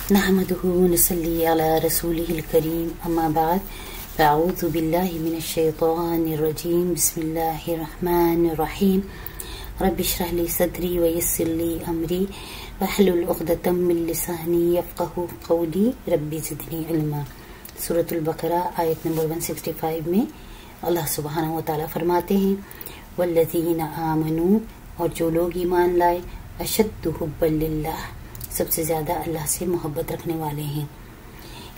نحمده ونصلي على رسوله الكريم أما بعد فأعوذ بالله من الشيطان الرجيم بسم الله الرحمن الرحيم رب اشرح لي صدري ويسر لي أمري واحلل عقدة من لساني يفقهوا قولي رب زدني علما۔ سورۃ البقرہ آیت نمبر 165 میں اللہ سبحانہ و تعالیٰ فرماتے ہیں والذین آمنوا، اور جو لوگ ایمان لائے، اشد حبا للہ، سب سے زیادہ اللہ سے محبت رکھنے والے ہیں۔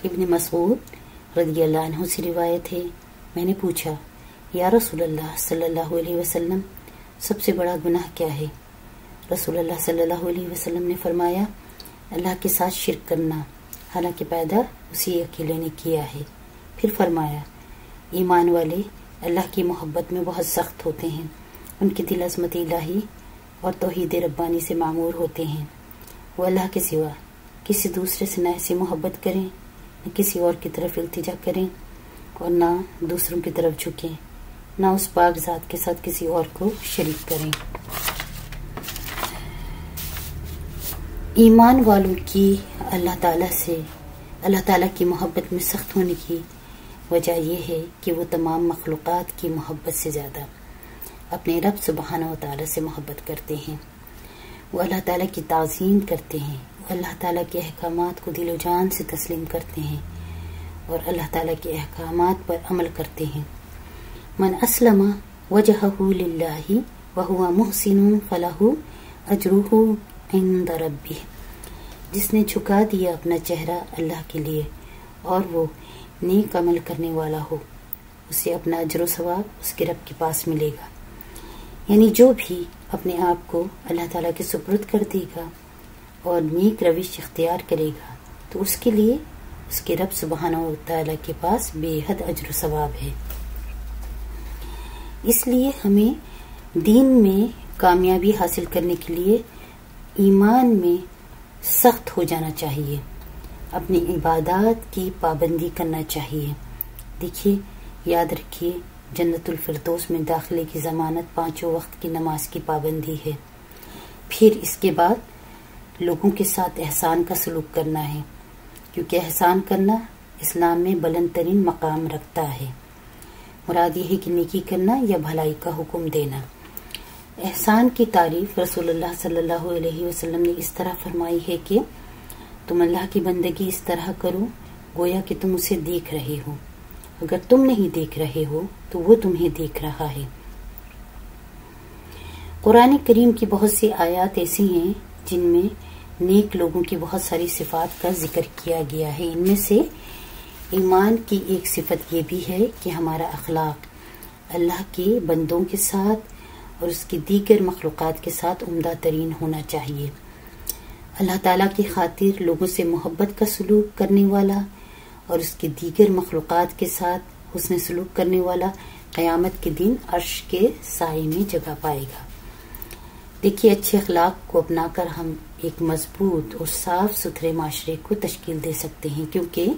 ابن مسعود رضی اللہ عنہ سے روایت ہے، میں نے پوچھا یا رسول اللہ صلی اللہ علیہ وسلم سب سے بڑا گناہ کیا ہے؟ رسول اللہ صلی اللہ علیہ وسلم نے فرمایا اللہ کے ساتھ شرک کرنا، حالانکہ پیدا اسی اکیلے نے کیا ہے۔ پھر فرمایا ایمان والے اللہ کی محبت میں بہت سخت ہوتے ہیں، ان کے دل عظمت الہی اور توحید ربانی سے معمور ہوتے ہیں۔ وہ اللہ کے سوا کسی دوسرے سے نہ ایسی محبت کریں، نہ کسی اور کی طرف التجا کریں اور نہ دوسروں کی طرف جھکیں، نہ اس پاک ذات کے ساتھ کسی اور کو شریک کریں۔ ایمان والوں کی اللہ تعالیٰ کی محبت میں سخت ہونے کی وجہ یہ ہے کہ وہ تمام مخلوقات کی محبت سے زیادہ اپنے رب سبحانہ و تعالیٰ سے محبت کرتے ہیں۔ وہ اللہ تعالیٰ کی تعظیم کرتے ہیں، وہ اللہ تعالیٰ کے احکامات کو دل و جان سے تسلیم کرتے ہیں اور اللہ تعالیٰ کے احکامات پر عمل کرتے ہیں۔ من اسلم وجہہ للہ وہو محسن فلہ اجرہ عند ربہ، جس نے جھکا دیا اپنا چہرہ اللہ کے لیے اور وہ نیک عمل کرنے والا ہو، اسے اپنا اجر و ثواب اس کے رب کے پاس ملے گا۔ یعنی جو بھی اپنے آپ کو اللہ تعالیٰ کے سپرد کر دے گا اور نیک روش اختیار کرے گا تو اس کے لیے اس کے رب سبحانہ و تعالیٰ کے پاس بے حد اجر و ثواب ہے۔ اس لیے ہمیں دین میں کامیابی حاصل کرنے کے لیے ایمان میں سخت ہو جانا چاہیے، اپنی عبادات کی پابندی کرنا چاہیے۔ دیکھیے، یاد رکھیے، جنت الفردوس میں داخلے کی ضمانت 5 وقت کی نماز کی پابندی ہے۔ پھر اس کے بعد لوگوں کے ساتھ احسان کا سلوک کرنا ہے، کیونکہ احسان کرنا اسلام میں بلند ترین مقام رکھتا ہے۔ مراد یہ ہے کہ نیکی کرنا یا بھلائی کا حکم دینا۔ احسان کی تعریف رسول اللہ صلی اللہ علیہ وسلم نے اس طرح فرمائی ہے کہ تم اللہ کی بندگی اس طرح کرو گویا کہ تم اسے دیکھ رہے ہو، اگر تم نہیں دیکھ رہے ہو تو وہ تمہیں دیکھ رہا ہے۔ قرآن کریم کی بہت سی آیات ایسی ہیں جن میں نیک لوگوں کی بہت ساری صفات کا ذکر کیا گیا ہے۔ ان میں سے ایمان کی ایک صفت یہ بھی ہے کہ ہمارا اخلاق اللہ کے بندوں کے ساتھ اور اس کی دیگر مخلوقات کے ساتھ عمدہ ترین ہونا چاہیے۔ اللہ تعالیٰ کی خاطر لوگوں سے محبت کا سلوک کرنے والا اور اس کی دیگر مخلوقات کے ساتھ حسن سلوک کرنے والا قیامت کے دن عرش کے سائے میں جگہ پائے گا۔ دیکھیے، اچھے اخلاق کو اپنا کر ہم ایک مضبوط اور صاف ستھرے معاشرے کو تشکیل دے سکتے ہیں، کیونکہ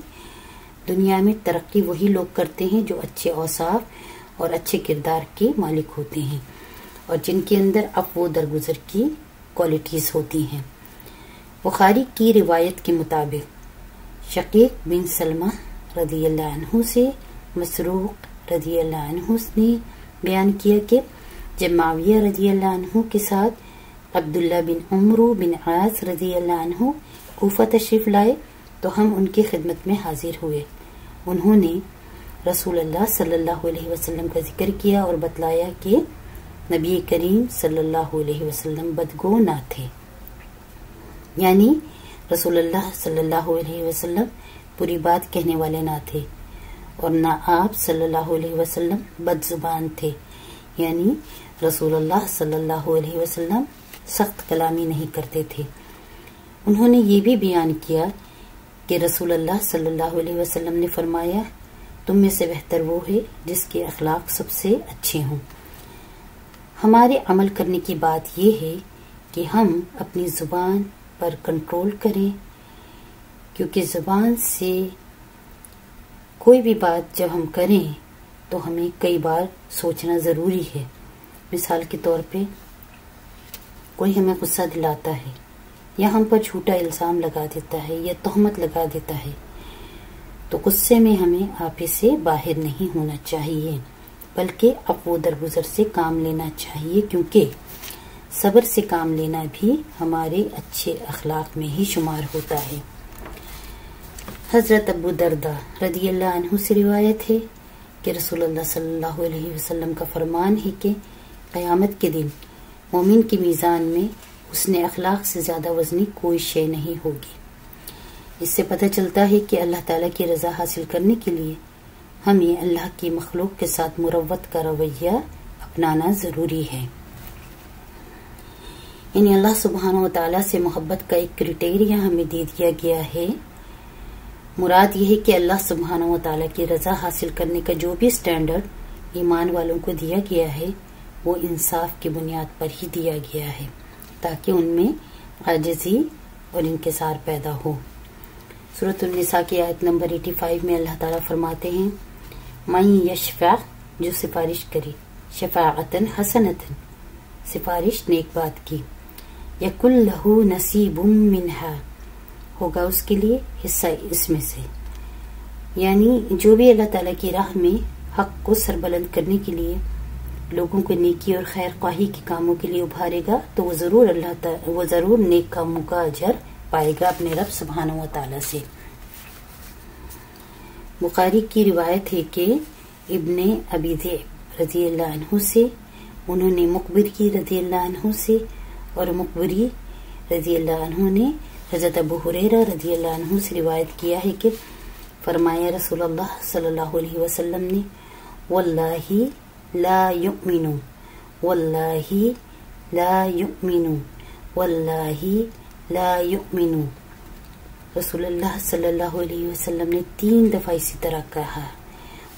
دنیا میں ترقی وہی لوگ کرتے ہیں جو اچھے اوصاف اور اچھے کردار کے مالک ہوتے ہیں اور جن کے اندر عفو و درگزر کی کوالٹیز ہوتی ہیں۔ بخاری کی روایت کے مطابق شقیق بن سلمہ رضی اللہ عنہ سے مسروق رضی اللہ عنہ نے بیان کیا کہ جب معاویہ رضی اللہ عنہ کے ساتھ عبداللہ بن عمرو بن عاص رضی اللہ عنہ کوفہ تشریف لائے تو ہم ان کی خدمت میں حاضر ہوئے۔ انہوں نے رسول اللہ صلی اللہ علیہ وسلم کا ذکر کیا اور بتلایا کہ نبی کریم صلی اللہ علیہ وسلم بدگو نہ تھے، یعنی رسول اللہ صلی اللہ علیہ وسلم پوری بات کہنے والے نہ تھے اور نہ آپ صلی اللہ علیہ وسلم بد زبان تھے، یعنی رسول اللہ صلی اللہ علیہ وسلم سخت کلامی نہیں کرتے تھے۔ انہوں نے یہ بھی بیان کیا کہ رسول اللہ صلی اللہ علیہ وسلم نے فرمایا تم میں سے بہتر وہ ہے جس کے اخلاق سب سے اچھے ہوں۔ ہمارے عمل کرنے کی بات یہ ہے کہ ہم اپنی زبان پر کنٹرول کریں، کیونکہ زبان سے کوئی بھی بات جب ہم کریں تو ہمیں کئی بار سوچنا ضروری ہے۔ مثال کے طور پہ کوئی ہمیں غصہ دلاتا ہے یا ہم پر جھوٹا الزام لگا دیتا ہے یا تہمت لگا دیتا ہے تو غصے میں ہمیں آپے سے باہر نہیں ہونا چاہیے، بلکہ عفو درگزر سے کام لینا چاہیے، کیونکہ صبر سے کام لینا بھی ہمارے اچھے اخلاق میں ہی شمار ہوتا ہے۔ حضرت ابو درداء رضی اللہ عنہ سے روایت ہے کہ رسول اللہ صلی اللہ علیہ وسلم کا فرمان ہے کہ قیامت کے دن مومن کی میزان میں حسن اخلاق سے زیادہ وزنی کوئی شے نہیں ہوگی۔ اس سے پتہ چلتا ہے کہ اللہ تعالیٰ کی رضا حاصل کرنے کے لیے ہمیں اللہ کی مخلوق کے ساتھ مروت کا رویہ اپنانا ضروری ہے۔ یعنی اللہ سبحانہ و تعالیٰ سے محبت کا ایک کرائٹیریا ہمیں دے دیا گیا ہے۔ مراد یہ ہے کہ اللہ سبحانہ و تعالیٰ کی رضا حاصل کرنے کا جو بھی سٹینڈرڈ ایمان والوں کو دیا گیا ہے وہ انصاف کی بنیاد پر ہی دیا گیا ہے، تاکہ ان میں عاجزی اور انکسار پیدا ہو۔ سورۃ النساء کی آیت نمبر 85 میں اللہ تعالیٰ فرماتے ہیں من یشفع، جو سفارش کرے، شفاعتن حسنتن، سفارش نیک بات کی، یکن لہ نصیب منہا، ہوگا اس کے لیے حصہ اس میں سے۔ یعنی جو بھی اللہ تعالیٰ کی راہ میں حق کو سربلند کرنے کے لیے لوگوں کو نیکی اور خیر خواہی کے کاموں کے لیے ابھارے گا تو وہ ضرور نیک کاموں کا اجر پائے گا اپنے رب سبحانہ و تعالیٰ سے۔ بخاری کی روایت ہے کہ ابن ابی ذئب رضی اللہ عنہ سے، انہوں نے مقبری رضی اللہ عنہ سے، اور مقبری رضی اللہ عنہ نے حضرت ابو ہریرہ رضی اللہ عنہ سے روایت کیا ہے کہ فرمایا رسول اللہ صلی اللہ علیہ وسلم نے واللہ لا یؤمن، واللہ لا یؤمن، واللہ لا یؤمن، رسول اللہ صلی اللہ علیہ وسلم نے 3 دفعہ اسی طرح کہا،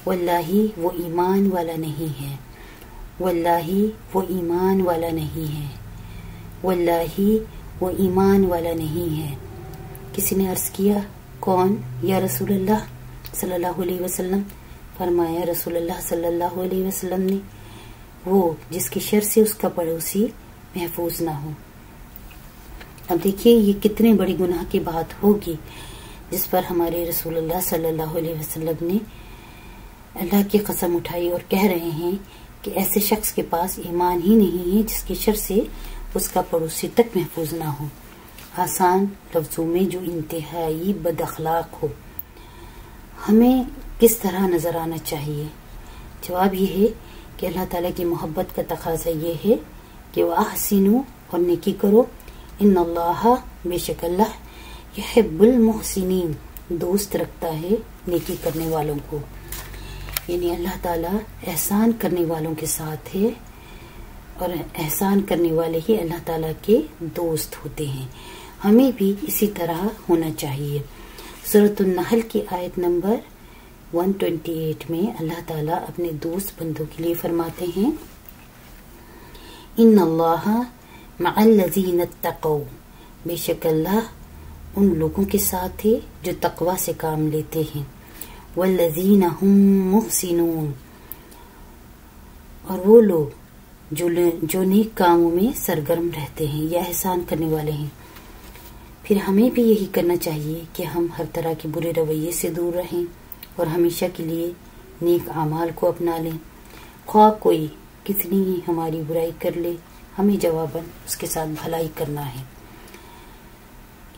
واللہ وہ ایمان والا نہیں ہے، واللہ وہ ایمان والا نہیں ہے، واللہ وہ ایمان والا نہیں ہے۔ کسی نے عرض کیا کون یا رسول اللہ صلی اللہ علیہ وسلم؟ فرمایا رسول اللہ صلی اللہ علیہ وسلم نے وہ جس کی شر سے اس کا پڑوسی محفوظ نہ ہو۔ اب دیکھیے یہ کتنے بڑی گناہ کی بات ہوگی جس پر ہمارے رسول اللہ صلی اللہ علیہ وسلم نے اللہ کی قسم اٹھائی اور کہہ رہے ہیں کہ ایسے شخص کے پاس ایمان ہی نہیں ہے جس کی شر سے اس کا پڑوسی تک محفوظ نہ ہو۔ آسان لفظوں میں جو انتہائی بد اخلاق ہو، ہمیں کس طرح نظر آنا چاہیے؟ جواب یہ ہے کہ اللہ تعالیٰ کی محبت کا تقاضا یہ ہے کہ وہ احسنوا اور نیکی کرو، ان اللہ، بے شک اللہ، یحب المحسنین، دوست رکھتا ہے نیکی کرنے والوں کو۔ یعنی اللہ تعالیٰ احسان کرنے والوں کے ساتھ ہے، اور احسان کرنے والے ہی اللہ تعالیٰ کے دوست ہوتے ہیں۔ ہمیں بھی اسی طرح ہونا چاہیے۔ سورۃ النحل کی آیت نمبر 128 میں اللہ تعالیٰ اپنے دوست بندوں کے لیے فرماتے ہیں ان اللہ مع الذین اتقوا، بے شک اللہ ان لوگوں کے ساتھ ہے جو تقوی سے کام لیتے ہیں، والذین هم محسنون، اور وہ لوگ جو نیک کاموں میں سرگرم رہتے ہیں یا احسان کرنے والے ہیں۔ پھر ہمیں بھی یہی کرنا چاہیے کہ ہم ہر طرح کے برے رویے سے دور رہیں اور ہمیشہ کے لیے نیک اعمال کو اپنا لیں۔ خواہ کوئی کتنی ہی ہماری برائی کر لے، ہمیں جواباً اس کے ساتھ بھلائی کرنا ہے۔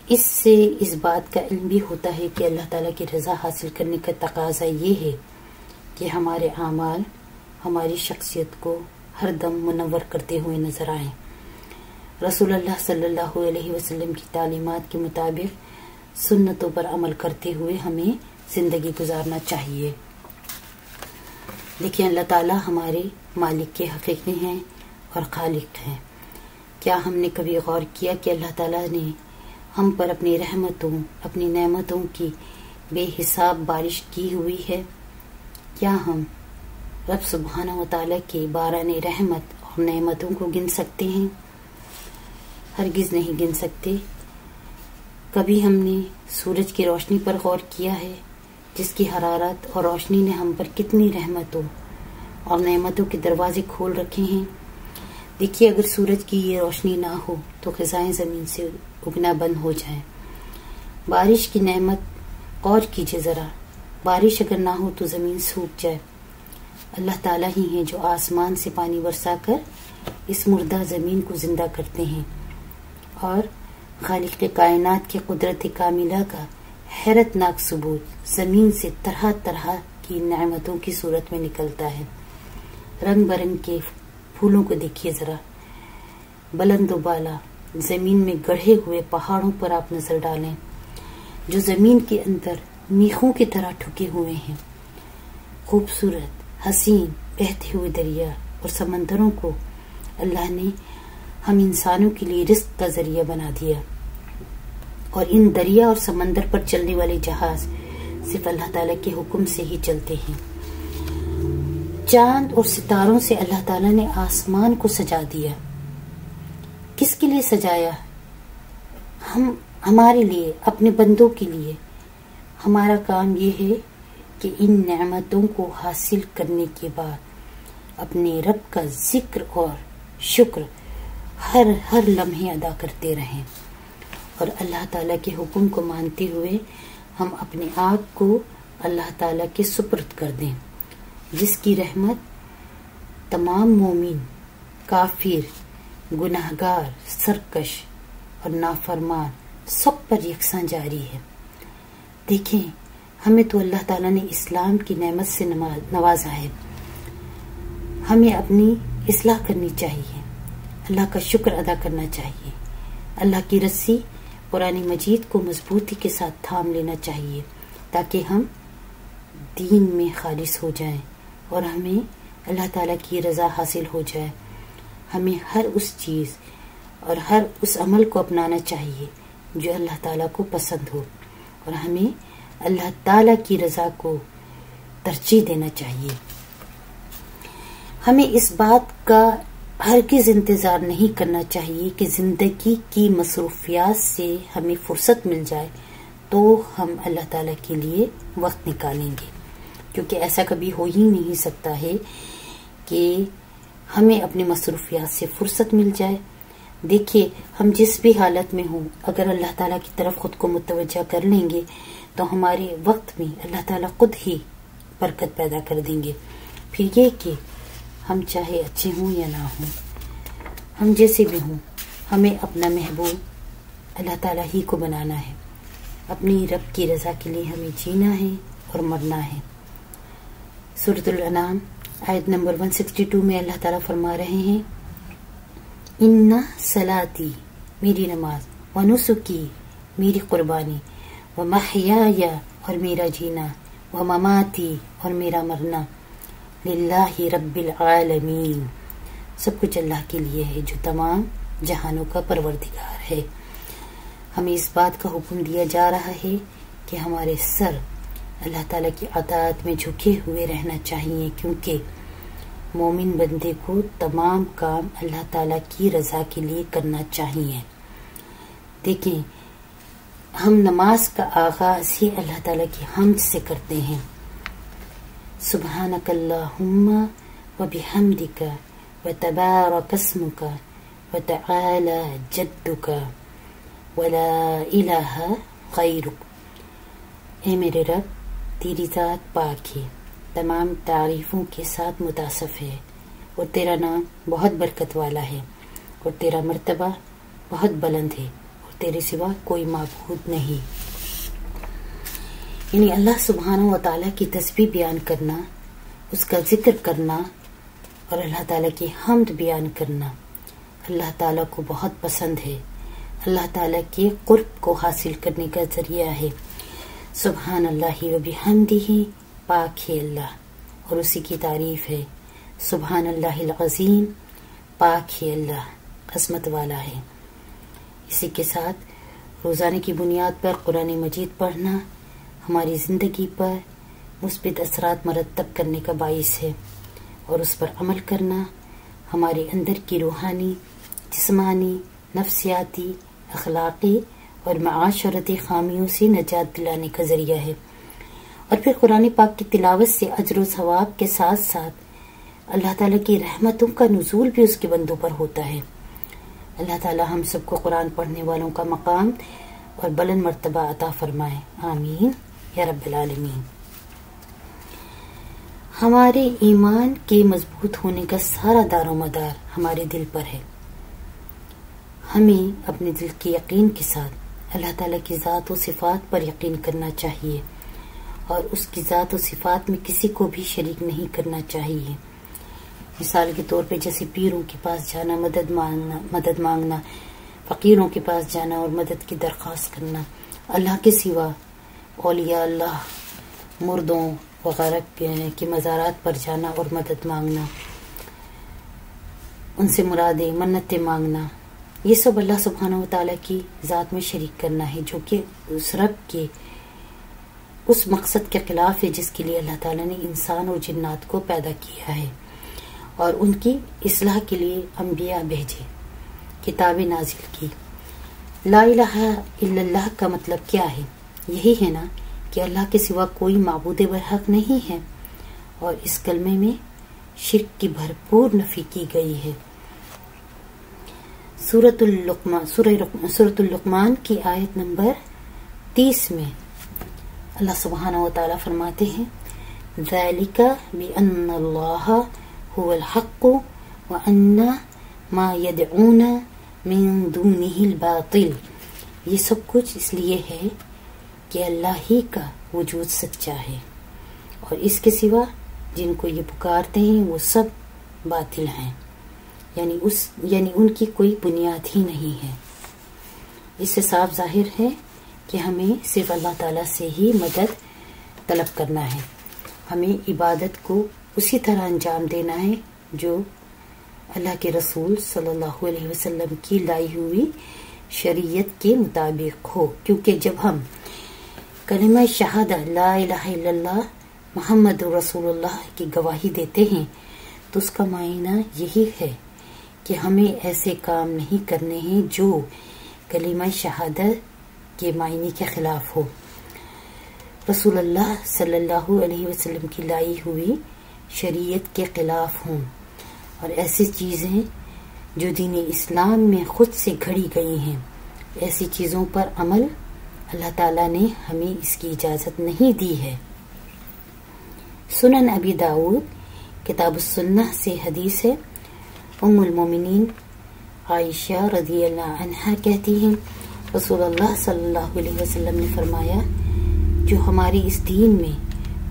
اس سے اس بات کا علم بھی ہوتا ہے کہ اللہ تعالیٰ کی رضا حاصل کرنے کا تقاضا یہ ہے کہ ہمارے اعمال ہماری شخصیت کو ہر دم منور کرتے ہوئے نظر آئیں۔ رسول اللہ صلی اللہ علیہ وسلم کی تعلیمات کے مطابق سنتوں پر عمل کرتے ہوئے ہمیں زندگی گزارنا چاہیے۔ دیکھیں اللہ تعالیٰ ہمارے مالک کے حقیقی ہیں اور خالق ہیں۔ کیا ہم نے کبھی غور کیا کہ اللہ تعالیٰ نے ہم پر اپنی رحمتوں، اپنی نعمتوں کی بے حساب بارش کی ہوئی ہے؟ کیا ہم رب سبحانہ و تعالیٰ کے باران رحمت اور نعمتوں کو گن سکتے ہیں؟ ہرگز نہیں گن سکتے۔ کبھی ہم نے سورج کی روشنی پر غور کیا ہے جس کی حرارت اور روشنی نے ہم پر کتنی رحمتوں اور نعمتوں کے دروازے کھول رکھے ہیں؟ دیکھیے اگر سورج کی یہ روشنی نہ ہو تو غذائیں زمین سے اگنا بند ہو جائیں. بارش کی نعمت غور کیجیے ذرا، بارش اگر نہ ہو تو زمین سوکھ جائے. اللہ تعالیٰ ہی ہیں جو آسمان سے پانی برسا کر اس مردہ زمین کو زندہ کرتے ہیں، اور خالق کائنات کی قدرت کاملہ کا حیرت ناک ثبوت زمین سے طرح طرح کی نعمتوں کی صورت میں نکلتا ہے. رنگ برنگ کے پھولوں کو دیکھیے ذرا، بلند و بالا زمین میں گڑھے ہوئے پہاڑوں پر آپ نظر ڈالیں جو زمین کے اندر میخوں کی طرح ٹھکے ہوئے ہیں. خوبصورت حسین بہتے ہوئے دریا اور سمندروں کو اللہ نے ہم انسانوں کے لیے رزق کا ذریعہ بنا دیا، اور ان دریا اور سمندر پر چلنے والے جہاز صرف اللہ تعالیٰ کے حکم سے ہی چلتے ہیں. چاند اور ستاروں سے اللہ تعالیٰ نے آسمان کو سجا دیا. کس کے لیے سجایا؟ ہمارے لیے، اپنے بندوں کے لیے. ہمارا کام یہ ہے کہ ان نعمتوں کو حاصل کرنے کے بعد اپنے رب کا ذکر اور شکر ہر لمحے ادا کرتے رہیں، اور اللہ تعالیٰ کے حکم کو مانتے ہوئے ہم اپنے آپ کو اللہ تعالیٰ کے سپرد کر دیں، جس کی رحمت تمام مومن، کافر، گناہگار، سرکش اور نافرمان سب پر یکساں جاری ہے. دیکھیں ہمیں تو اللہ تعالیٰ نے اسلام کی نعمت سے نوازا ہے. ہمیں اپنی اصلاح کرنی چاہیے، اللہ کا شکر ادا کرنا چاہیے. اللہ کی رسی قرآن مجید کو مضبوطی کے ساتھ تھام لینا چاہیے تاکہ ہم دین میں خالص ہو جائیں اور ہمیں اللہ تعالیٰ کی رضا حاصل ہو جائے. ہمیں ہر اس چیز اور ہر اس عمل کو اپنانا چاہیے جو اللہ تعالیٰ کو پسند ہو، اور ہمیں اللہ تعالیٰ کی رضا کو ترجیح دینا چاہیے. ہمیں اس بات کا ہرگز انتظار نہیں کرنا چاہیے کہ زندگی کی مصروفیات سے ہمیں فرصت مل جائے تو ہم اللہ تعالیٰ کے لیے وقت نکالیں گے، کیونکہ ایسا کبھی ہو ہی نہیں سکتا ہے کہ ہمیں اپنے مصروفیات سے فرصت مل جائے. دیکھیے ہم جس بھی حالت میں ہوں، اگر اللہ تعالیٰ کی طرف خود کو متوجہ کر لیں گے تو ہمارے وقت میں اللہ تعالیٰ خود ہی برکت پیدا کر دیں گے. پھر یہ کہ ہم چاہے اچھے ہوں یا نہ ہوں، ہم جیسے بھی ہوں، ہمیں اپنا محبوب اللہ تعالیٰ ہی کو بنانا ہے. اپنی رب کی رضا کے لیے ہمیں جینا ہے اور مرنا ہے. سورۃ الانعام آیت نمبر 162 میں اللہ تعالیٰ فرما رہے ہیں، اِنَّ صلاتی، میری نماز، وَنُسُکی، میری قربانی، وَمَحْيَايَ، اور میرا جینا، وَمَمَاتِي، اور میرا مرنا، للہ رب العالمین، سب کچھ اللہ کے لیے ہے جو تمام جہانوں کا پروردگار ہے. ہمیں اس بات کا حکم دیا جا رہا ہے کہ ہمارے سر اللہ تعالیٰ کی اطاعت میں جھکے ہوئے رہنا چاہیے، کیونکہ مومن بندے کو تمام کام اللہ تعالیٰ کی رضا کے لیے کرنا چاہیے. دیکھیں ہم نماز کا آغاز ہی اللہ تعالیٰ کی حمد سے کرتے ہیں. سبحانک اللہم وبحمدک وتبارک اسمک وتعالی جدک ولا الہ غیرک. اے میرے رب، تیری ذات پاک ہے، تمام تعریفوں کے ساتھ متصف ہے، اور تیرا نام بہت برکت والا ہے، اور تیرا مرتبہ بہت بلند ہے، اور تیرے سوا کوئی معبود نہیں. یعنی اللہ سبحانہ و تعالیٰ کی تسبیح بیان کرنا، اس کا ذکر کرنا اور اللہ تعالیٰ کی حمد بیان کرنا اللہ تعالیٰ کو بہت پسند ہے، اللہ تعالیٰ کے قرب کو حاصل کرنے کا ذریعہ ہے. سبحان اللہ و بحمدہ، پاک ہے اللہ اور اسی کی تعریف ہے. سبحان اللہ العظیم، پاک ہے اللہ، عظمت والا ہے. اسی کے ساتھ روزانے کی بنیاد پر قرآن مجید پڑھنا ہماری زندگی پر مثبت اثرات مرتب کرنے کا باعث ہے، اور اس پر عمل کرنا ہمارے اندر کی روحانی، جسمانی، نفسیاتی، اخلاقی اور معاشرتی خامیوں سے نجات دلانے کا ذریعہ ہے. اور پھر قرآن پاک کی تلاوت سے اجر و ثواب کے ساتھ ساتھ اللہ تعالیٰ کی رحمتوں کا نزول بھی اس کے بندوں پر ہوتا ہے۔ اللہ تعالیٰ ہم سب کو قرآن پڑھنے والوں کا مقام اور بلند مرتبہ عطا فرمائے، آمین یا رب العالمین۔ ہمارے ایمان کے مضبوط ہونے کا سارا دار و مدار ہمارے دل پر ہے۔ ہمیں اپنے دل کے یقین کے ساتھ اللہ تعالیٰ کی ذات و صفات پر یقین کرنا چاہیے اور اس کی ذات و صفات میں کسی کو بھی شریک نہیں کرنا چاہیے۔ مثال کے طور پہ جیسے پیروں کے پاس جانا، مدد مانگنا، فقیروں کے پاس جانا اور مدد کی درخواست کرنا، اللہ کے سوا اولیاء اللہ، مردوں وغیرہ کے مزارات پر جانا اور مدد مانگنا، ان سے مرادیں منتیں مانگنا، یہ سب اللہ سبحانہ و تعالیٰ کی ذات میں شریک کرنا ہے، جو کہ اس رب کے اس مقصد کے خلاف ہے جس کے لیے اللہ تعالیٰ نے انسان اور جنات کو پیدا کیا ہے اور ان کی اصلاح کے لیے انبیاء بھیجے، کتابیں نازل کی۔ لا الہ الا اللہ کا مطلب کیا ہے؟ یہی ہے نا کہ اللہ کے سوا کوئی معبود برحق نہیں ہے، اور اس کلمے میں شرک کی بھرپور نفی کی گئی ہے۔ سورۃ اللقمان کی آیت نمبر 30 میں اللہ سبحانہ و تعالیٰ فرماتے ہیں ذَلِكَ بِأَنَّ اللَّهَ هُوَ الْحَقُّ وَأَنَّ مَا يَدْعُونَ مِن دُونِهِ الْبَاطِلِ، یہ سب کچھ اس لیے ہے کہ اللہ ہی کا وجود سچا ہے اور اس کے سوا جن کو یہ پکارتے ہیں وہ سب باطل ہیں، یعنی ان کی کوئی بنیاد ہی نہیں ہے۔ اس سے صاف ظاہر ہے کہ ہمیں صرف اللہ تعالیٰ سے ہی مدد طلب کرنا ہے۔ ہمیں عبادت کو اسی طرح انجام دینا ہے جو اللہ کے رسول صلی اللہ علیہ وسلم کی لائی ہوئی شریعت کے مطابق ہو، کیونکہ جب ہم کلمہ شہادہ لا الہ الا اللہ محمد رسول اللہ کی گواہی دیتے ہیں تو اس کا معنی یہی ہے کہ ہمیں ایسے کام نہیں کرنے ہیں جو کلمہ شہادت کے معنی کے خلاف ہو، رسول اللہ صلی اللہ علیہ وسلم کی لائی ہوئی شریعت کے خلاف ہوں، اور ایسی چیزیں جو دین اسلام میں خود سے گھڑی گئی ہیں، ایسی چیزوں پر عمل اللہ تعالیٰ نے ہمیں اس کی اجازت نہیں دی ہے۔ سنن ابی داؤد کتاب السنہ سے حدیث ہے، ام المومنین عائشہ رضی اللہ عنہا کہتی ہیں رسول اللہ صلی اللہ علیہ وسلم نے فرمایا جو ہماری اس دین میں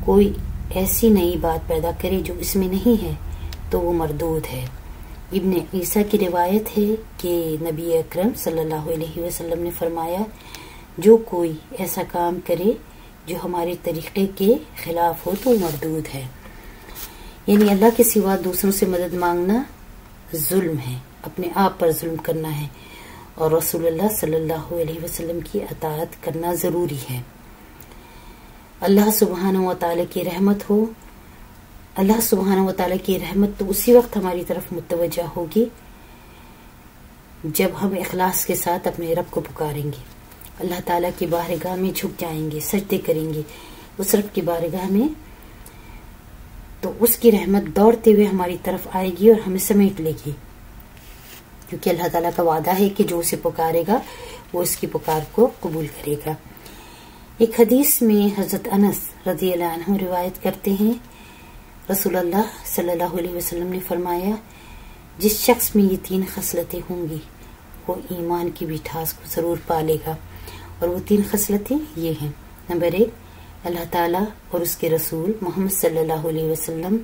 کوئی ایسی نئی بات پیدا کرے جو اس میں نہیں ہے تو وہ مردود ہے۔ ابن عیسیٰ کی روایت ہے کہ نبی اکرم صلی اللہ علیہ وسلم نے فرمایا جو کوئی ایسا کام کرے جو ہمارے طریقے کے خلاف ہو تو وہ مردود ہے، یعنی اللہ کے سوا دوسروں سے مدد مانگنا ظلم ہے، اپنے آپ پر ظلم کرنا ہے، اور رسول اللہ صلی اللہ علیہ وسلم کی اطاعت کرنا ضروری ہے۔ اللہ سبحانہ و تعالیٰ کی رحمت ہو، اللہ سبحانہ و تعالیٰ کی رحمت تو اسی وقت ہماری طرف متوجہ ہوگی جب ہم اخلاص کے ساتھ اپنے رب کو پکاریں گے، اللہ تعالیٰ کی بارگاہ میں جھک جائیں گے، سجدے کریں گے اس رب کی بارگاہ میں، تو اس کی رحمت دوڑتے ہوئے ہماری طرف آئے گی اور ہمیں سمیٹ لے گی، کیونکہ اللہ تعالیٰ کا وعدہ ہے کہ جو اسے پکارے گا وہ اس کی پکار کو قبول کرے گا۔ ایک حدیث میں حضرت انس رضی اللہ عنہ روایت کرتے ہیں رسول اللہ صلی اللہ علیہ وسلم نے فرمایا جس شخص میں یہ 3 خصلتیں ہوں گی وہ ایمان کی مٹھاس کو ضرور پالے گا، اور وہ 3 خصلتیں یہ ہیں۔ نمبر 1، اللہ تعالیٰ اور اس کے رسول محمد صلی اللہ علیہ وسلم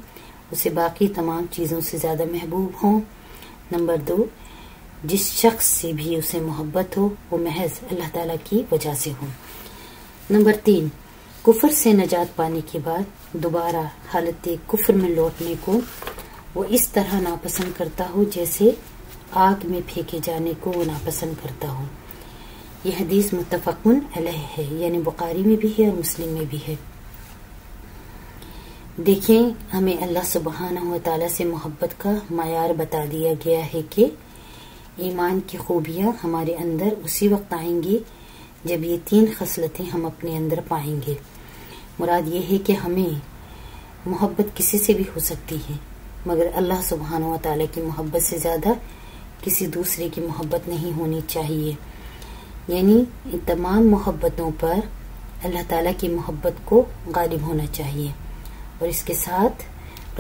اسے باقی تمام چیزوں سے زیادہ محبوب ہوں۔ نمبر 2، جس شخص سے بھی اسے محبت ہو وہ محض اللہ تعالیٰ کی وجہ سے ہو۔ نمبر 3، کفر سے نجات پانے کے بعد دوبارہ حالت کفر میں لوٹنے کو وہ اس طرح ناپسند کرتا ہو جیسے آگ میں پھینکے جانے کو وہ ناپسند کرتا ہو۔ یہ حدیث متفقن علیہ ہے، یعنی بخاری میں بھی ہے اور مسلم میں بھی ہے۔ دیکھیں ہمیں اللہ سبحانہ و تعالیٰ سے محبت کا معیار بتا دیا گیا ہے کہ ایمان کی خوبیاں ہمارے اندر اسی وقت آئیں گی جب یہ 3 خصلتیں ہم اپنے اندر پائیں گے۔ مراد یہ ہے کہ ہمیں محبت کسی سے بھی ہو سکتی ہے، مگر اللہ سبحانہ و تعالیٰ کی محبت سے زیادہ کسی دوسرے کی محبت نہیں ہونی چاہیے. یعنی ان تمام محبتوں پر اللہ تعالیٰ کی محبت کو غالب ہونا چاہیے، اور اس کے ساتھ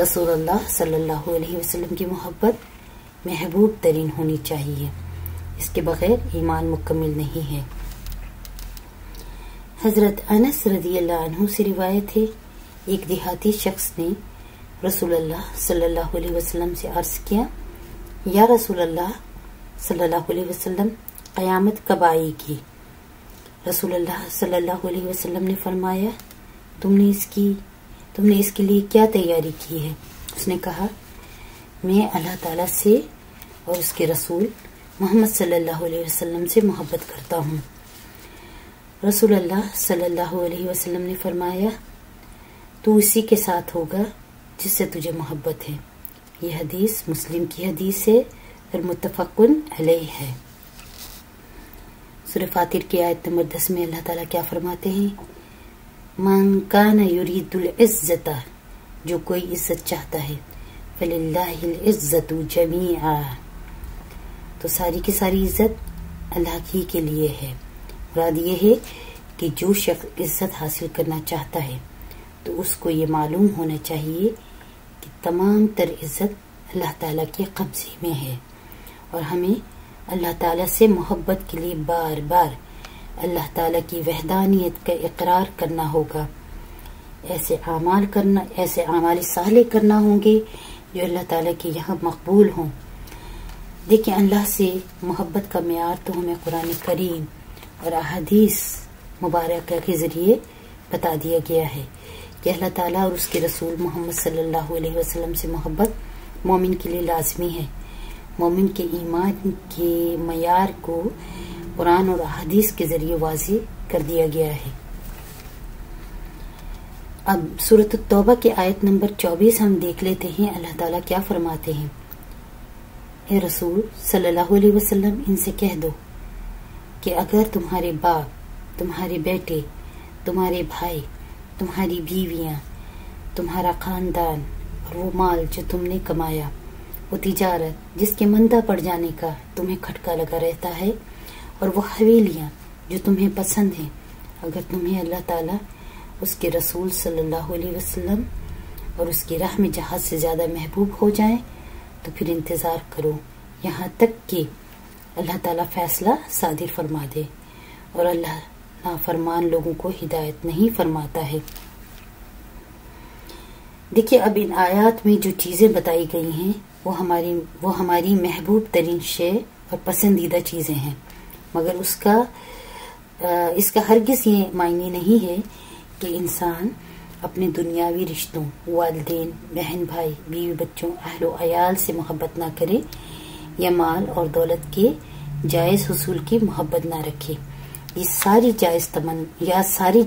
رسول اللہ صلی اللہ علیہ وسلم کی محبت محبوب ترین ہونی چاہیے. اس کے بغیر ایمان مکمل نہیں ہے. حضرت انس رضی اللہ عنہ سے روایت ہے، ایک دیہاتی شخص نے رسول اللہ صلی اللہ علیہ وسلم سے عرض کیا، یا رسول اللہ صلی اللہ علیہ وسلم، قیامت کب آئے گی؟ رسول اللہ صلی اللہ علیہ وسلم نے فرمایا، تم نے اس کے لیے کیا تیاری کی ہے؟ اس نے کہا، میں اللہ تعالیٰ سے اور اس کے رسول محمد صلی اللہ علیہ وسلم سے محبت کرتا ہوں. رسول اللہ صلی اللہ علیہ وسلم نے فرمایا، تو اسی کے ساتھ ہوگا جس سے تجھے محبت ہے. یہ حدیث مسلم کی حدیث ہے اور متفقن علیہ ہے. سورہ فاطر کی آیت نمبر 10 میں اللہ تعالیٰ کیا فرماتے ہیں؟ من کان یرید العزت، جو کوئی عزت چاہتا ہے، فللہ العزت جمیعا، تو ساری کی ساری عزت اللہ ہی کے لیے ہے. مراد یہ ہے کہ جو شخص عزت حاصل کرنا چاہتا ہے تو اس کو یہ معلوم ہونا چاہیے کہ تمام تر عزت اللہ تعالیٰ کے قبضے میں ہے، اور ہمیں اللہ تعالیٰ سے محبت کے لیے بار بار اللہ تعالیٰ کی وحدانیت کا اقرار کرنا ہوگا. ایسے اعمال صالح کرنا ہوں گے جو اللہ تعالیٰ کے یہاں مقبول ہوں. دیکھیں، اللہ سے محبت کا معیار تو ہمیں قرآن کریم اور احادیث مبارکہ کے ذریعے بتا دیا گیا ہے کہ اللہ تعالیٰ اور اس کے رسول محمد صلی اللہ علیہ وسلم سے محبت مومن کے لیے لازمی ہے. مومن کے ایمان کے معیار کو قرآن اور احادیث کے ذریعے واضح کر دیا گیا ہے. اب سورۃ التوبہ کی آیت نمبر 24 ہم دیکھ لیتے ہیں. اللہ تعالیٰ کیا فرماتے ہیں؟ اے رسول صلی اللہ علیہ وسلم، ان سے کہہ دو کہ اگر تمہارے باپ، تمہارے بیٹے، تمہارے بھائی، تمہاری بیویاں، تمہارا خاندان اور وہ مال جو تم نے کمایا، وہ تجارت جس کے مندہ پڑ جانے کا تمہیں کھٹکا لگا رہتا ہے، اور وہ حویلیاں جو تمہیں پسند ہیں، اگر تمہیں اللہ تعالیٰ، اس کے رسول صلی اللہ علیہ وسلم اور اس کی راہ میں جہاد سے زیادہ محبوب ہو جائیں تو پھر انتظار کرو یہاں تک کہ اللہ تعالیٰ فیصلہ صادر فرما دے، اور اللہ نافرمان لوگوں کو ہدایت نہیں فرماتا ہے. دیکھیے، اب ان آیات میں جو چیزیں بتائی گئی ہیں وہ ہماری محبوب ترین شے اور پسندیدہ چیزیں ہیں، مگر اس کا ہرگز یہ معنی نہیں ہے کہ انسان اپنے دنیاوی رشتوں، والدین، بہن بھائی، بیوی بچوں، اہل و عیال سے محبت نہ کرے، یا مال اور دولت کے جائز حصول کی محبت نہ رکھے. یہ ساری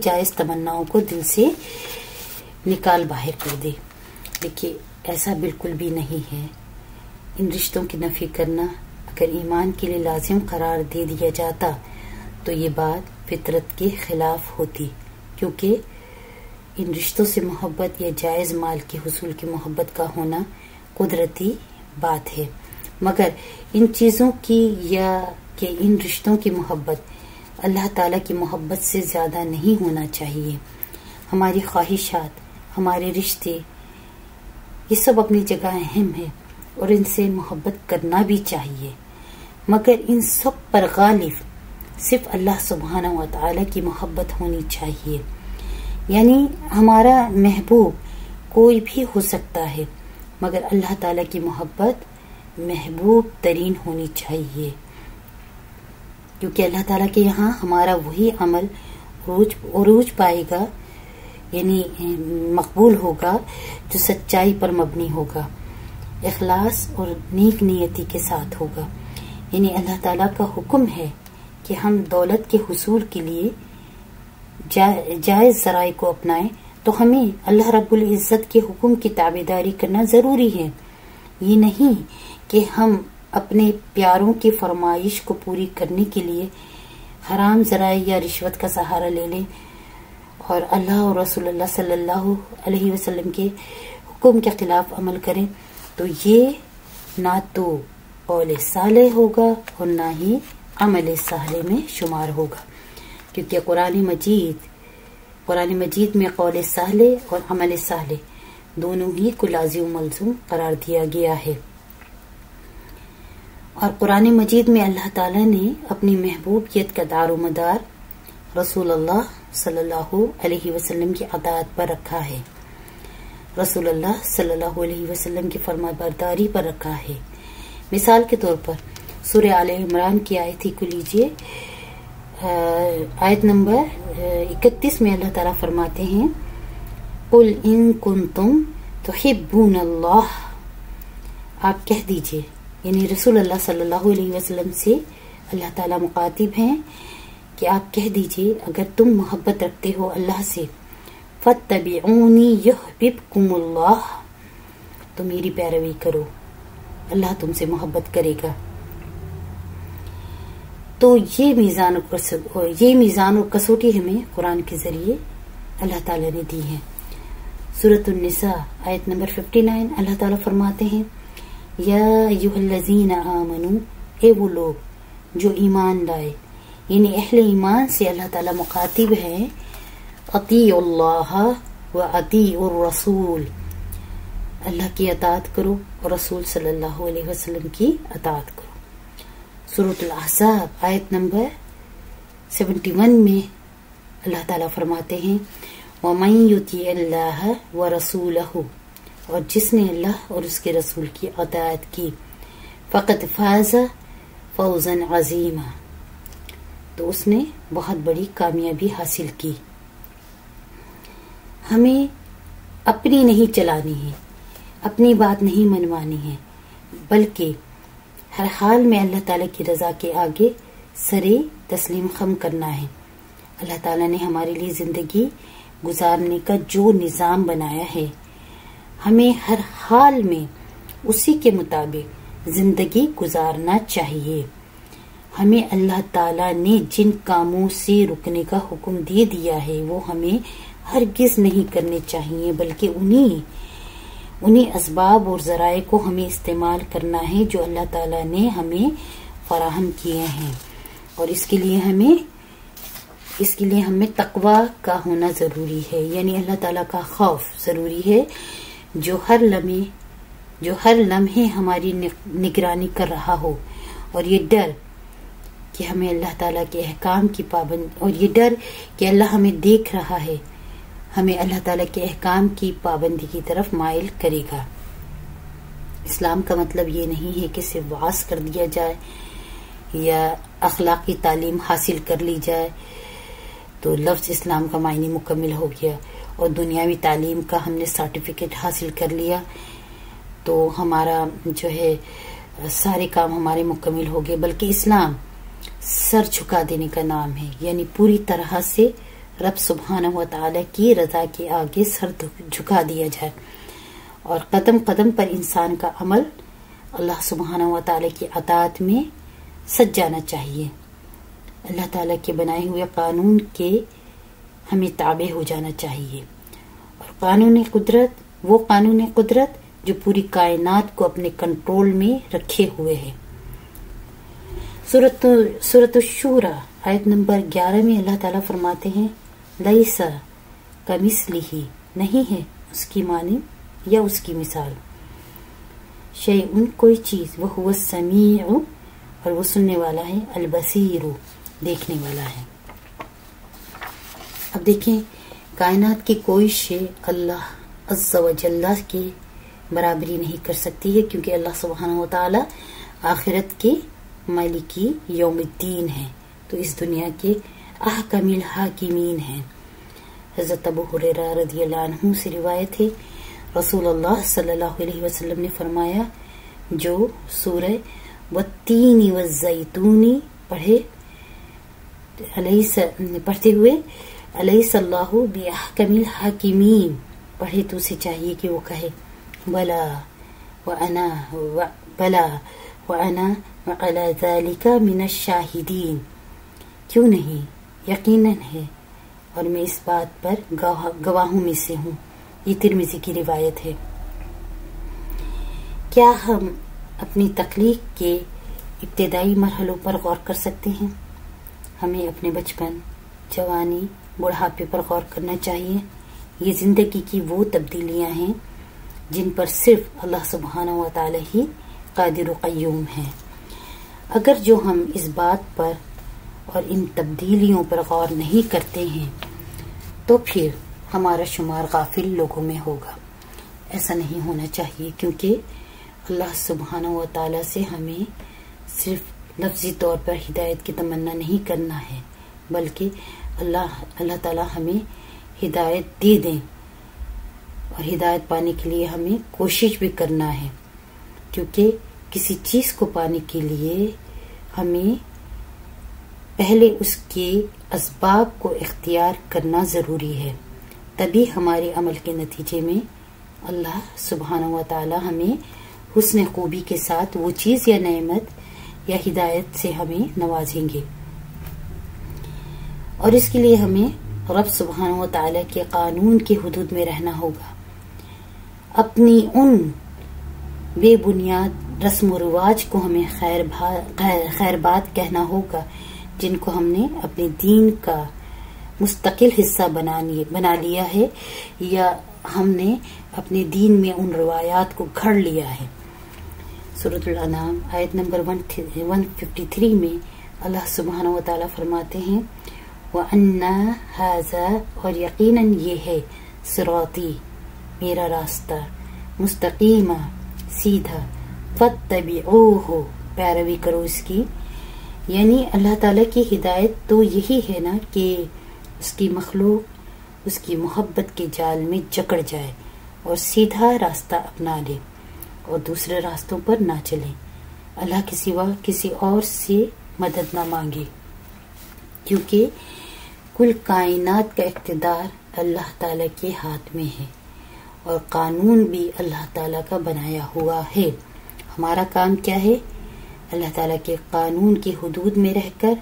جائز تمناؤں کو دل سے نکال باہر کر دے. دیکھیے، ایسا بالکل بھی نہیں ہے. ان رشتوں کی نفی کرنا اگر ایمان کے لیے لازم قرار دے دیا جاتا تو یہ بات فطرت کے خلاف ہوتی، کیونکہ ان رشتوں سے محبت یا جائز مال کے حصول کی محبت کا ہونا قدرتی بات ہے. مگر ان چیزوں کی یا کہ ان رشتوں کی محبت اللہ تعالیٰ کی محبت سے زیادہ نہیں ہونا چاہیے. ہماری خواہشات، ہمارے رشتے، یہ سب اپنی جگہ اہم ہے اور ان سے محبت کرنا بھی چاہیے، مگر ان سب پر غالب صرف اللہ سبحانہ و تعالیٰ کی محبت ہونی چاہیے. یعنی ہمارا محبوب کوئی بھی ہو سکتا ہے، مگر اللہ تعالیٰ کی محبت محبوب ترین ہونی چاہیے، کیونکہ اللہ تعالیٰ کے یہاں ہمارا وہی عمل عروج پائے گا، یعنی مقبول ہوگا جو سچائی پر مبنی ہوگا، اخلاص اور نیک نیتی کے ساتھ ہوگا. یعنی اللہ تعالیٰ کا حکم ہے کہ ہم دولت کے حصول کے لیے جائز ذرائع کو اپنائیں، تو ہمیں اللہ رب العزت کے حکم کی تابعداری کرنا ضروری ہے. یہ نہیں کہ ہم اپنے پیاروں کی فرمائش کو پوری کرنے کے لیے حرام ذرائع یا رشوت کا سہارا لے لیں اور اللہ اور رسول اللہ صلی اللہ علیہ وسلم کے حکم کے خلاف عمل کریں تو یہ نہ تو قول صالح ہوگا اور نہ ہی عمل صالح میں شمار ہوگا، کیونکہ قرآن مجید میں قول صالح اور عمل صالح دونوں ہی کو لازم و ملزوم قرار دیا گیا ہے۔ اور قرآن مجید میں اللہ تعالیٰ نے اپنی محبوبیت کا دار و مدار رسول اللہ صلی اللہ علیہ وسلم کی اطاعت پر رکھا ہے، رسول اللہ صلی اللہ علیہ وسلم کی فرما برداری پر رکھا ہے۔ مثال کے طور پر سورہ آل عمران کی آیت کو لیجئے، آیت نمبر 31 میں اللہ تعالیٰ فرماتے ہیں قُلْ إِن كُنتُمْ تُحِبُّونَ اللَّهَ، آپ کہہ دیجئے، یعنی رسول اللہ صلی اللہ علیہ وسلم سے اللہ تعالیٰ مخاطب ہیں کہ آپ کہہ دیجئے اگر تم محبت رکھتے ہو اللہ سے، فَاتَّبِعُونِي يُحْبِبْكُمُ اللَّهُ، تو میری پیروی کرو، اللہ تم سے محبت کرے گا۔ تو یہ میزان اور کسوٹی ہمیں قرآن کے ذریعے اللہ تعالیٰ نے دی ہے۔ سورۃ النساء آیت نمبر 59 اللہ تعالیٰ فرماتے ہیں یا ایھا الذین آمنوا، اے وہ لوگ جو ایمان لائے، یعنی اہل ایمان سے اللہ تعالیٰ مخاطب ہیں، اطیعوا اللہ و اطیعوا الرسول، اللہ کی اطاعت کرو اور رسول صلی اللہ علیہ وسلم کی اطاعت کرو۔ سورۃ الاحزاب آیت نمبر 71 میں اللہ تعالیٰ فرماتے ہیں وَمَن يُطِعِ اللَّهَ وَرَسُولَهُ، اور جس نے اللہ اور اس کے رسول کی اطاعت کی، فَقَدْ فَازَ فَوْزًا عَظِيمًا، تو اس نے بہت بڑی کامیابی حاصل کی۔ ہمیں اپنی نہیں چلانی ہے، اپنی بات نہیں منوانی ہے، بلکہ ہر حال میں اللہ تعالیٰ کی رضا کے آگے سرے تسلیم خم کرنا ہے۔ اللہ تعالیٰ نے ہمارے لیے زندگی گزارنے کا جو نظام بنایا ہے، ہمیں ہر حال میں اسی کے مطابق زندگی گزارنا چاہیے۔ ہمیں اللہ تعالیٰ نے جن کاموں سے رکنے کا حکم دے دیا ہے وہ ہمیں ہرگز نہیں کرنے چاہیے، بلکہ انہی اسباب اور ذرائع کو ہمیں استعمال کرنا ہے جو اللہ تعالیٰ نے ہمیں فراہم کیے ہیں، اور اس کے لیے ہمیں تقوی کا ہونا ضروری ہے، یعنی اللہ تعالیٰ کا خوف ضروری ہے جو ہر لمحے ہماری نگرانی کر رہا ہو، اور یہ ڈر کہ ہمیں اللہ تعالیٰ کے احکام کی پابند، اور یہ ڈر کہ اللہ ہمیں دیکھ رہا ہے، ہمیں اللہ تعالیٰ کے احکام کی پابندی کی طرف مائل کرے گا۔ اسلام کا مطلب یہ نہیں ہے کہ صرف وعظ کر دیا جائے یا اخلاقی تعلیم حاصل کر لی جائے تو لفظ اسلام کا معنی مکمل ہو گیا، اور دنیاوی تعلیم کا ہم نے سرٹیفکیٹ حاصل کر لیا تو ہمارا جو ہے سارے کام ہمارے مکمل ہو گئے، بلکہ اسلام سر جھکا دینے کا نام ہے، یعنی پوری طرح سے رب سبحانہ و تعالی کی رضا کے آگے سر جھکا دیا جائے، اور قدم قدم پر انسان کا عمل اللہ سبحانہ و تعالی کی اطاعت میں سج جانا چاہیے۔ اللہ تعالیٰ کے بنائے ہوئے قانون کے ہمیں تابع ہو جانا چاہیے، اور وہ قانون قدرت جو پوری کائنات کو اپنے کنٹرول میں رکھے ہوئے ہے۔ سورۃ الشورى آیت نمبر 11 میں اللہ تعالیٰ فرماتے ہیں لیس کمثلہ، نہیں ہے اس کی مانند یا اس کی مثال، شیء کوئی چیز، وہو السمیع، اور وہ سننے والا ہے، البصیر، دیکھنے والا ہے۔ اب دیکھیں کائنات کی کوئی شے اللہ عز و جل کی برابری نہیں کر سکتی ہے، کیونکہ اللہ سبحانہ و تعالی آخرت کے مالکی یوم الدین ہے، تو اس دنیا کے احکم الحاکمین ہیں۔ حضرت ابو ہریرہ رضی اللہ عنہ سے روایت ہے، رسول اللہ صلی اللہ علیہ وسلم نے فرمایا جو سورہ والتین والزیتون پڑھتے ہوئے الیس اللہ باحکم الحاکمین پڑھے تو اسے چاہیے کہ وہ کہے بلا وانا وعلی ذالک من الشاہدین، کیوں نہیں، یقیناً ہے اور میں اس بات پر گواہوں میں سے ہوں۔ یہ ترمذی کی روایت ہے۔ کیا ہم اپنی تخلیق کے ابتدائی مرحلوں پر غور کر سکتے ہیں؟ ہمیں اپنے بچپن، جوانی، بڑھاپے پر غور کرنا چاہیے۔ یہ زندگی کی وہ تبدیلیاں ہیں جن پر صرف اللہ سبحانہ و تعالی ہی قادر و قیوم ہے۔ اگر جو ہم اس بات پر اور ان تبدیلیوں پر غور نہیں کرتے ہیں تو پھر ہمارا شمار غافل لوگوں میں ہوگا۔ ایسا نہیں ہونا چاہیے، کیونکہ اللہ سبحانہ و تعالی سے ہمیں صرف لفظی طور پر ہدایت کی تمنا نہیں کرنا ہے، بلکہ اللہ تعالی ہمیں ہدایت دے دیں، اور ہدایت پانے کے لیے ہمیں کوشش بھی کرنا ہے، کیونکہ کسی چیز کو پانے کے لیے ہمیں پہلے اس کے اسباب کو اختیار کرنا ضروری ہے، تبھی ہمارے عمل کے نتیجے میں اللہ سبحانہ و تعالی ہمیں حسن خوبی کے ساتھ وہ چیز یا نعمت یا ہدایت سے ہمیں نوازیں گے۔ اور اس کے لیے ہمیں رب سبحانہ و تعالی کے قانون کی حدود میں رہنا ہوگا، اپنی ان بے بنیاد رسم و رواج کو ہمیں خیر بات کہنا ہوگا جن کو ہم نے اپنے دین کا مستقل حصہ بنا لیا ہے، یا ہم نے اپنے دین میں ان روایات کو گھڑ لیا ہے۔ سورۃ الانعام آیت نمبر 153 میں اللہ سبحانہ و تعالیٰ فرماتے ہیں وَأَنَّا هَذَا، اور یقیناً یہ ہے، صراطی، میرا راستہ، مستقیمہ، سیدھا، فَاتَّبِعُوهُ، پیروی کرو اس کی۔ یعنی اللہ تعالیٰ کی ہدایت تو یہی ہے نا کہ اس کی مخلوق اس کی محبت کے جال میں جکڑ جائے اور سیدھا راستہ اپنا لے اور دوسرے راستوں پر نہ چلے، اللہ کے سوا کسی اور سے مدد نہ مانگے، کیونکہ کل کائنات کا اقتدار اللہ تعالیٰ کے ہاتھ میں ہے اور قانون بھی اللہ تعالیٰ کا بنایا ہوا ہے۔ ہمارا کام کیا ہے؟ اللہ تعالیٰ کے قانون کی حدود میں رہ کر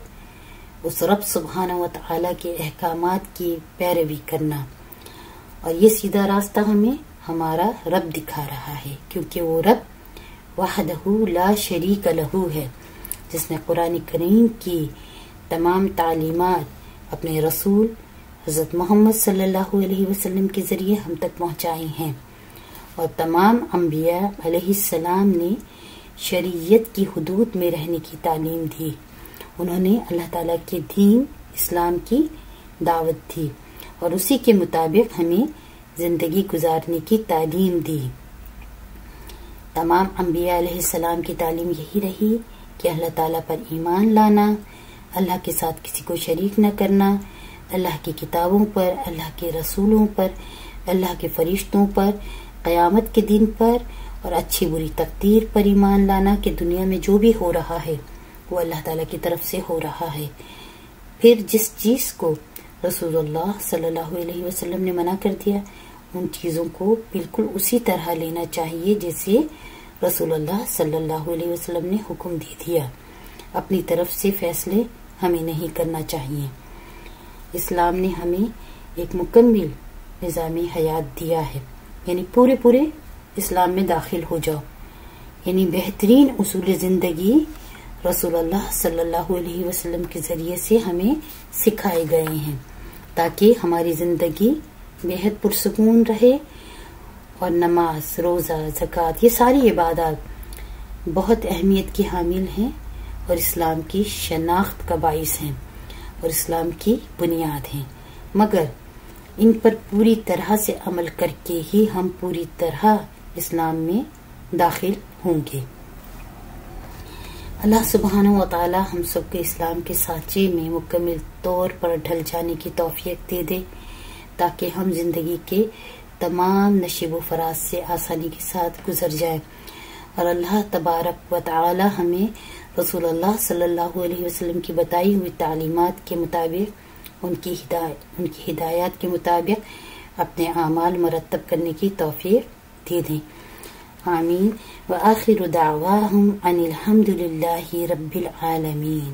اس رب سبحانہ و تعالیٰ کے احکامات کی پیروی کرنا، اور یہ سیدھا راستہ ہمیں ہمارا رب دکھا رہا ہے، کیونکہ وہ رب وحدہ لا شریک لہ ہے، جس نے قرآن کریم کی تمام تعلیمات اپنے رسول حضرت محمد صلی اللہ علیہ وسلم کے ذریعے ہم تک پہنچائی ہیں، اور تمام انبیاء علیہ السلام نے شریعت کی حدود میں رہنے کی تعلیم دی۔ انہوں نے اللہ تعالیٰ کے دین اسلام کی دعوت دی اور اسی کے مطابق ہمیں زندگی گزارنے کی تعلیم دی۔ تمام انبیاء علیہ السلام کی تعلیم یہی رہی کہ اللہ تعالیٰ پر ایمان لانا، اللہ کے ساتھ کسی کو شریک نہ کرنا، اللہ کی کتابوں پر، اللہ کے رسولوں پر، اللہ کے فرشتوں پر، قیامت کے دن پر اور اچھی بری تقدیر پر ایمان لانا کہ دنیا میں جو بھی ہو رہا ہے وہ اللہ تعالیٰ کی طرف سے ہو رہا ہے۔ پھر جس چیز کو رسول اللہ صلی اللہ علیہ وسلم نے منع کر دیا، ان چیزوں کو بالکل اسی طرح لینا چاہیے جیسے رسول اللہ صلی اللہ علیہ وسلم نے حکم دے دیا۔ اپنی طرف سے فیصلے ہمیں نہیں کرنا چاہیے۔ اسلام نے ہمیں ایک مکمل نظام حیات دیا ہے، یعنی پورے اسلام میں داخل ہو جاؤ، یعنی بہترین اصول زندگی رسول اللہ صلی اللہ علیہ وسلم کے ذریعے سے ہمیں سکھائے گئے ہیں، تاکہ ہماری زندگی بےحد پرسکون رہے، اور نماز، روزہ، زکوٰۃ، یہ ساری عبادات بہت اہمیت کی حامل ہیں اور اسلام کی شناخت کا باعث ہیں اور اسلام کی بنیاد ہیں، مگر ان پر پوری طرح سے عمل کر کے ہی ہم پوری طرح اسلام میں داخل ہوں گے۔ اللہ سبحانہ و تعالی ہم سب کے اسلام کے سانچے میں مکمل طور پر ڈھل جانے کی توفیق دے دے، تاکہ ہم زندگی کے تمام نشیب و فراز سے آسانی کے ساتھ گزر جائیں، اور اللہ تبارک و تعالی ہمیں رسول اللہ صلی اللہ علیہ وسلم کی بتائی ہوئی تعلیمات کے مطابق ان کی ہدایات کے مطابق اپنے اعمال مرتب کرنے کی توفیق دے دیں۔ آمین۔ وآخر دعواہم ان الحمد للہ رب العالمین۔